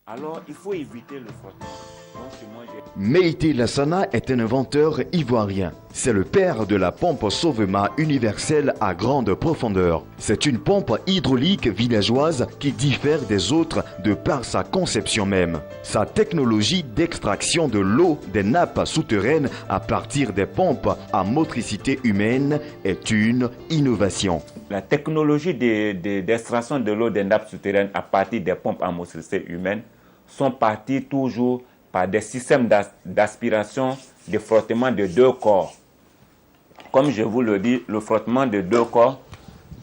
Alors, il faut éviter le frottement. Donc, chez moi, Meïté Lassana est un inventeur ivoirien. C'est le père de la pompe Sauvema universelle à grande profondeur. C'est une pompe hydraulique villageoise qui diffère des autres de par sa conception même. Sa technologie d'extraction de l'eau des nappes souterraines à partir des pompes à motricité humaine est une innovation. La technologie d'extraction de l'eau des nappes souterraines à partir des pompes à motricité humaine sont partis toujours par des systèmes d'aspiration, de frottement de deux corps. Comme je vous le dis, le frottement de deux corps,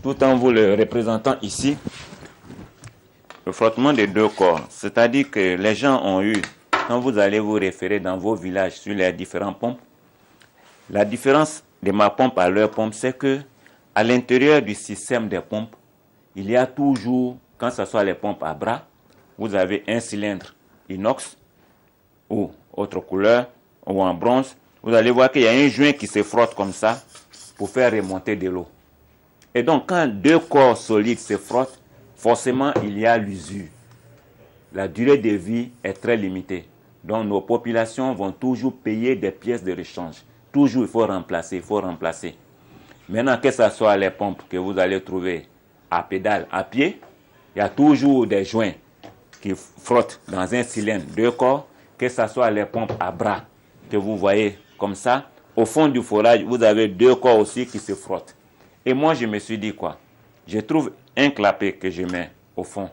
tout en vous le représentant ici, le frottement de deux corps, c'est-à-dire que les gens ont eu, quand vous allez vous référer dans vos villages sur les différentes pompes, la différence de ma pompe à leur pompe, c'est que à l'intérieur du système des pompes, il y a toujours, quand ce soit les pompes à bras, vous avez un cylindre inox ou autre couleur ou en bronze. Vous allez voir qu'il y a un joint qui se frotte comme ça pour faire remonter de l'eau. Et donc, quand deux corps solides se frottent, forcément, il y a l'usure. La durée de vie est très limitée. Donc, nos populations vont toujours payer des pièces de rechange. Toujours, il faut remplacer, il faut remplacer. Maintenant, que ce soit les pompes que vous allez trouver à pédale, à pied, il y a toujours des joints qui frottent dans un cylindre, deux corps, que ce soit les pompes à bras que vous voyez comme ça. Au fond du forage, vous avez deux corps aussi qui se frottent. Et moi, je me suis dit quoi? Je trouve un clapet que je mets au fond,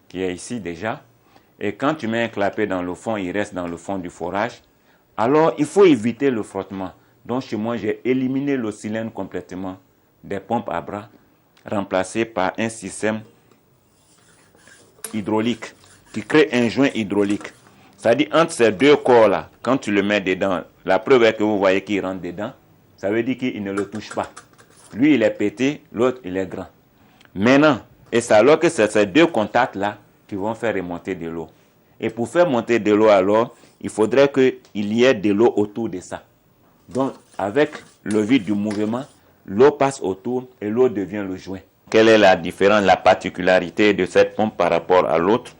qui est ici déjà. Et quand tu mets un clapet dans le fond, il reste dans le fond du forage. Alors, il faut éviter le frottement. Donc, chez moi, j'ai éliminé le cylindre complètement des pompes à bras, remplacé par un système hydraulique qui crée un joint hydraulique. C'est-à-dire, entre ces deux corps-là, quand tu le mets dedans, la preuve est que vous voyez qu'il rentre dedans, ça veut dire qu'il ne le touche pas. Lui, il est pété, l'autre, il est grand. Maintenant, et c'est alors que c'est ces deux contacts-là qui vont faire remonter de l'eau. Et pour faire monter de l'eau, alors, il faudrait qu'il y ait de l'eau autour de ça. Donc, avec le vide du mouvement, l'eau passe autour et l'eau devient le joint. Quelle est la différence, la particularité de cette pompe par rapport à l'autre?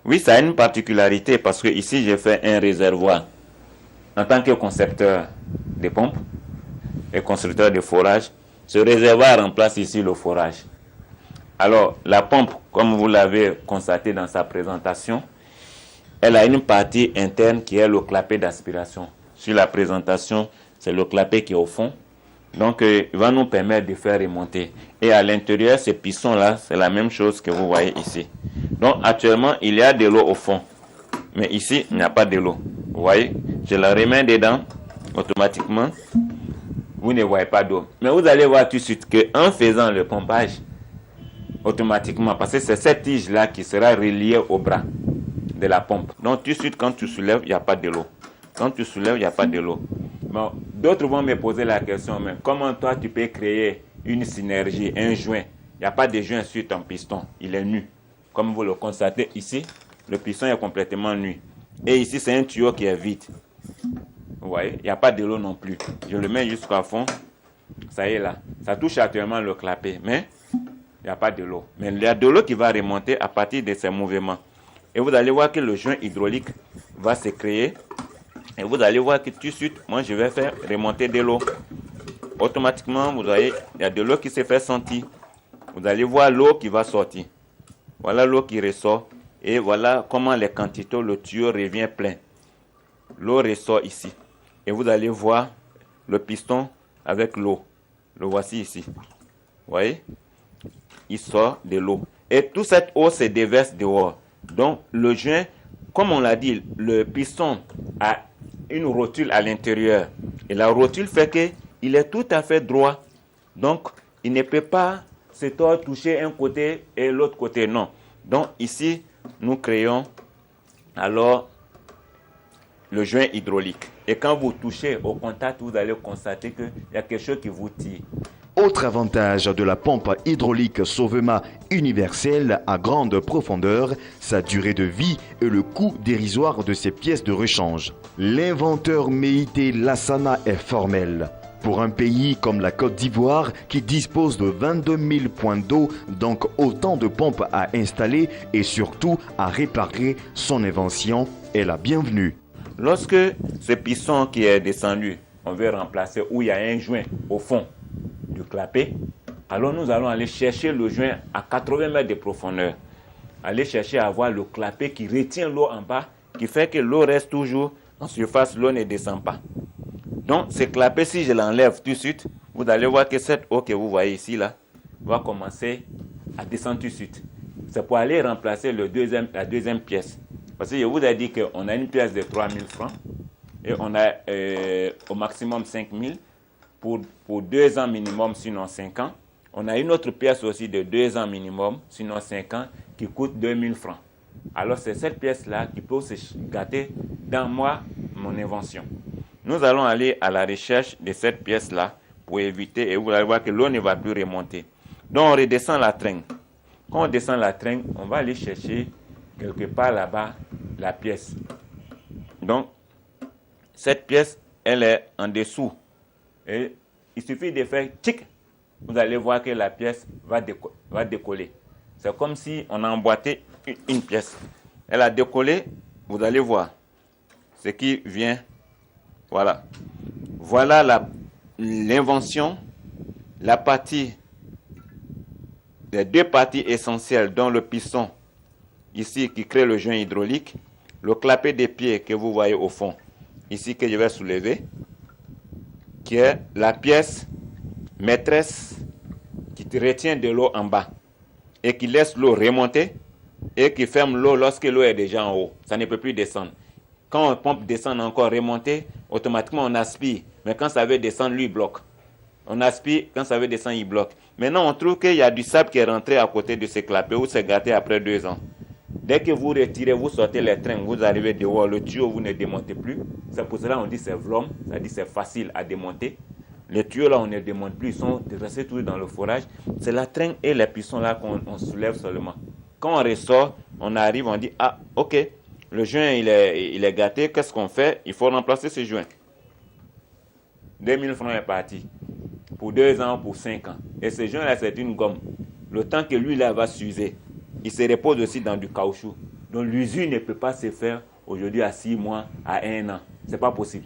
Oui, ça a une particularité parce que ici, j'ai fait un réservoir. En tant que concepteur de pompes et constructeur de forage, ce réservoir remplace ici le forage. Alors, la pompe, comme vous l'avez constaté dans sa présentation, elle a une partie interne qui est le clapet d'aspiration. Sur la présentation, c'est le clapet qui est au fond. Donc, il va nous permettre de faire remonter. Et à l'intérieur, ces pistons-là, c'est la même chose que vous voyez ici. Donc, actuellement, il y a de l'eau au fond. Mais ici, il n'y a pas de l'eau. Vous voyez, je la remets dedans, automatiquement. Vous ne voyez pas d'eau. Mais vous allez voir tout de suite qu'en faisant le pompage, automatiquement, parce que c'est cette tige-là qui sera reliée au bras de la pompe. Donc, tout de suite, quand tu soulèves, il n'y a pas de l'eau. Quand tu soulèves, il n'y a pas de l'eau. Bon, d'autres vont me poser la question, mais comment toi, tu peux créer une synergie, un joint? Il n'y a pas de joint sur ton piston. Il est nu. Comme vous le constatez ici, le piston est complètement nu. Et ici, c'est un tuyau qui est vide. Vous voyez, il n'y a pas de l'eau non plus. Je le mets jusqu'à fond. Ça y est là. Ça touche actuellement le clapet, mais il n'y a pas de l'eau. Mais il y a de l'eau qui va remonter à partir de ces mouvements. Et vous allez voir que le joint hydraulique va se créer. Et vous allez voir que tout de suite, moi, je vais faire remonter de l'eau. Automatiquement, vous voyez, il y a de l'eau qui se fait sentir. Vous allez voir l'eau qui va sortir. Voilà l'eau qui ressort. Et voilà comment les quantités, le tuyau revient plein. L'eau ressort ici. Et vous allez voir le piston avec l'eau. Le voici ici. Vous voyez? Il sort de l'eau. Et toute cette eau se déverse dehors. Donc, le joint, comme on l'a dit, le piston a une rotule à l'intérieur. Et la rotule fait qu'il est tout à fait droit. Donc, il ne peut pas se tordre, toucher un côté et l'autre côté. Non. Donc, ici, nous créons alors le joint hydraulique. Et quand vous touchez au contact, vous allez constater qu'il y a quelque chose qui vous tire. Autre avantage de la pompe hydraulique Sauvema universelle à grande profondeur, sa durée de vie et le coût dérisoire de ses pièces de rechange. L'inventeur Meïté Lassana est formel. Pour un pays comme la Côte d'Ivoire qui dispose de 22 000 points d'eau, donc autant de pompes à installer et surtout à réparer, son invention est la bienvenue. Lorsque ce piston qui est descendu, on veut remplacer où il y a un joint au fond du clapet, alors nous allons aller chercher le joint à 80 mètres de profondeur. Aller chercher à avoir le clapet qui retient l'eau en bas, qui fait que l'eau reste toujours en surface, l'eau ne descend pas. Donc ce clapet, si je l'enlève tout de suite, vous allez voir que cette eau que vous voyez ici, là, va commencer à descendre tout de suite. C'est pour aller remplacer la deuxième pièce. Parce que je vous ai dit qu'on a une pièce de 3 000 francs et on a au maximum 5 000 pour 2 ans minimum, sinon 5 ans. On a une autre pièce aussi de 2 ans minimum, sinon 5 ans, qui coûte 2 000 francs. Alors c'est cette pièce-là qui peut se gâter dans mon invention. Nous allons aller à la recherche de cette pièce-là pour éviter, et vous allez voir que l'eau ne va plus remonter. Donc on redescend la tringue. Quand on descend la tringue, on va aller chercher quelque part là-bas la pièce. Donc cette pièce, elle est en dessous. Et il suffit de faire tic, vous allez voir que la pièce va décoller. C'est comme si on a emboîté une pièce. Elle a décollé, vous allez voir ce qui vient. Voilà. Voilà l'invention, la partie, les 2 parties essentielles dont le piston, ici qui crée le joint hydraulique, le clapet des pieds que vous voyez au fond, ici que je vais soulever, qui est la pièce maîtresse qui retient de l'eau en bas et qui laisse l'eau remonter et qui ferme l'eau lorsque l'eau est déjà en haut. Ça ne peut plus descendre. Quand on pompe descendre encore, remonter, automatiquement on aspire. Mais quand ça veut descendre, lui, il bloque. On aspire, quand ça veut descendre, il bloque. Maintenant, on trouve qu'il y a du sable qui est rentré à côté de ce clapet ou c'est gâté après 2 ans. Dès que vous retirez, vous sortez les trains, vous arrivez dehors, le tuyau, vous ne démontez plus. C'est pour cela qu'on dit c'est vlom, ça dit c'est facile à démonter. Les tuyaux là, on ne démonte plus, ils sont restés toujours dans le forage. C'est la traîne et les pistons là qu'on soulève seulement. Quand on ressort, on arrive, on dit, ah, ok, le joint il est gâté, qu'est-ce qu'on fait? Il faut remplacer ce joint. 2 000 francs est parti. Pour 2 ans, pour 5 ans. Et ce joint là, c'est une gomme. Le temps que lui là va s'user, il se repose aussi dans du caoutchouc. Donc l'usure ne peut pas se faire aujourd'hui à 6 mois, à 1 an. C'est pas possible.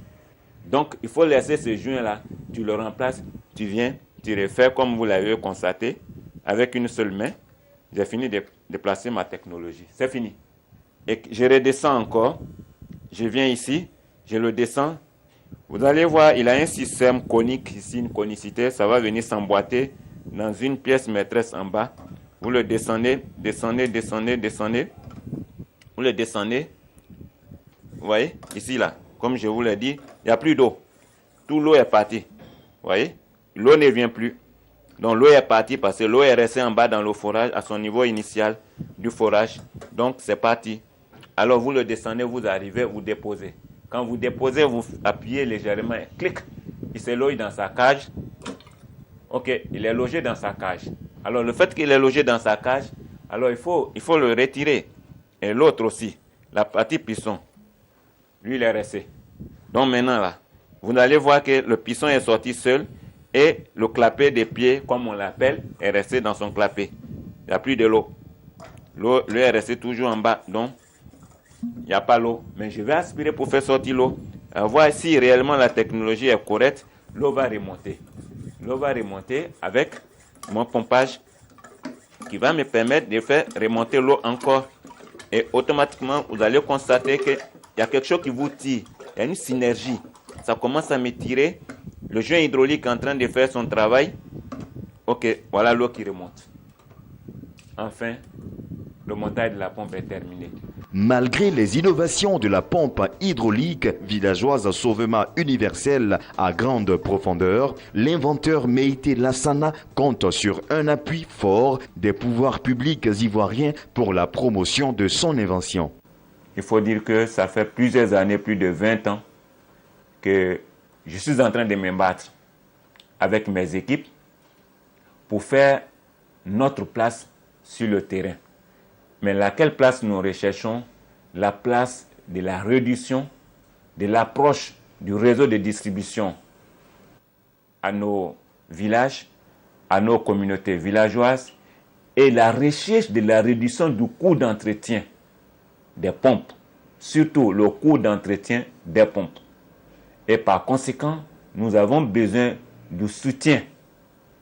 Donc il faut laisser ce joint là, tu le remplaces, tu viens, tu refais comme vous l'avez constaté, avec une seule main. J'ai fini de placer ma technologie. C'est fini. Et je redescends encore. Je viens ici, je le descends. Vous allez voir, il a un système conique ici, une conicité. Ça va venir s'emboîter dans une pièce maîtresse en bas. Vous le descendez, descendez. Vous le descendez. Vous voyez, ici là, comme je vous l'ai dit, il n'y a plus d'eau. Tout l'eau est partie. Vous voyez, l'eau ne vient plus. Donc l'eau est partie parce que l'eau est restée en bas dans le forage à son niveau initial du forage. Donc c'est parti. Alors vous le descendez, vous arrivez, vous déposez. Quand vous déposez, vous appuyez légèrement, clic, il se loge dans sa cage. Ok, il est logé dans sa cage. Alors le fait qu'il est logé dans sa cage, alors il faut le retirer. Et l'autre aussi, la partie piston, lui il est resté. Donc maintenant là, vous allez voir que le piston est sorti seul et le clapet des pieds, comme on l'appelle, est resté dans son clapet. Il n'y a plus de l'eau. L'eau lui est restée toujours en bas, donc il n'y a pas l'eau. Mais je vais aspirer pour faire sortir l'eau. Voir si réellement la technologie est correcte, l'eau va remonter. L'eau va remonter avec mon pompage qui va me permettre de faire remonter l'eau encore. Et automatiquement, vous allez constater qu'il y a quelque chose qui vous tire. Il y a une synergie. Ça commence à me tirer. Le joint hydraulique est en train de faire son travail. Ok, voilà l'eau qui remonte. Enfin, le montage de la pompe est terminé. Malgré les innovations de la pompe hydraulique villageoise Sauvema universelle à grande profondeur, l'inventeur Meïté Lassana compte sur un appui fort des pouvoirs publics ivoiriens pour la promotion de son invention. Il faut dire que ça fait plusieurs années, plus de 20 ans, que je suis en train de me battre avec mes équipes pour faire notre place sur le terrain. Mais laquelle place nous recherchons? La place de la réduction, de l'approche du réseau de distribution à nos villages, à nos communautés villageoises et la recherche de la réduction du coût d'entretien des pompes, surtout le coût d'entretien des pompes. Et par conséquent, nous avons besoin du soutien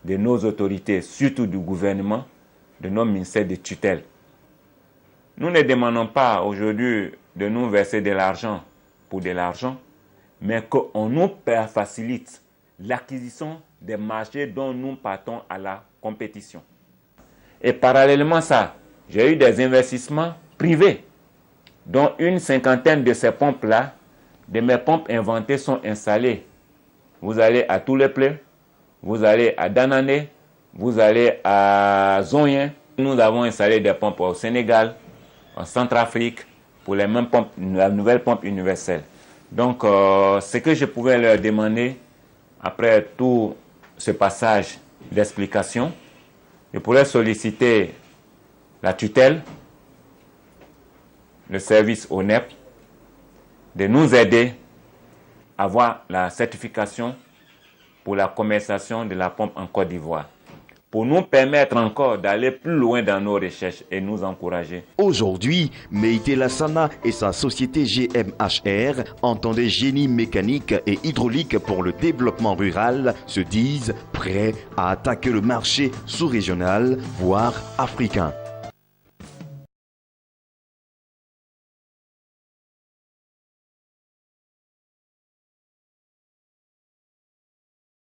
de nos autorités, surtout du gouvernement, de nos ministères de tutelle. Nous ne demandons pas aujourd'hui de nous verser de l'argent pour de l'argent, mais qu'on nous facilite l'acquisition des marchés dont nous partons à la compétition. Et parallèlement à ça, j'ai eu des investissements privés, dont une cinquantaine de ces pompes-là, de mes pompes inventées sont installées. Vous allez à Toulepleu, vous allez à Danané, vous allez à Zonyen. Nous avons installé des pompes au Sénégal, en Centrafrique, pour les mêmes pompes, la nouvelle pompe universelle. Donc, ce que je pouvais leur demander, après tout ce passage d'explication, je pourrais solliciter la tutelle, le service ONEP, de nous aider à avoir la certification pour la commercialisation de la pompe en Côte d'Ivoire, pour nous permettre encore d'aller plus loin dans nos recherches et nous encourager. Aujourd'hui, Meïté Lassana et sa société GMHR, entendez génie mécanique et hydraulique pour le développement rural, se disent prêts à attaquer le marché sous-régional, voire africain.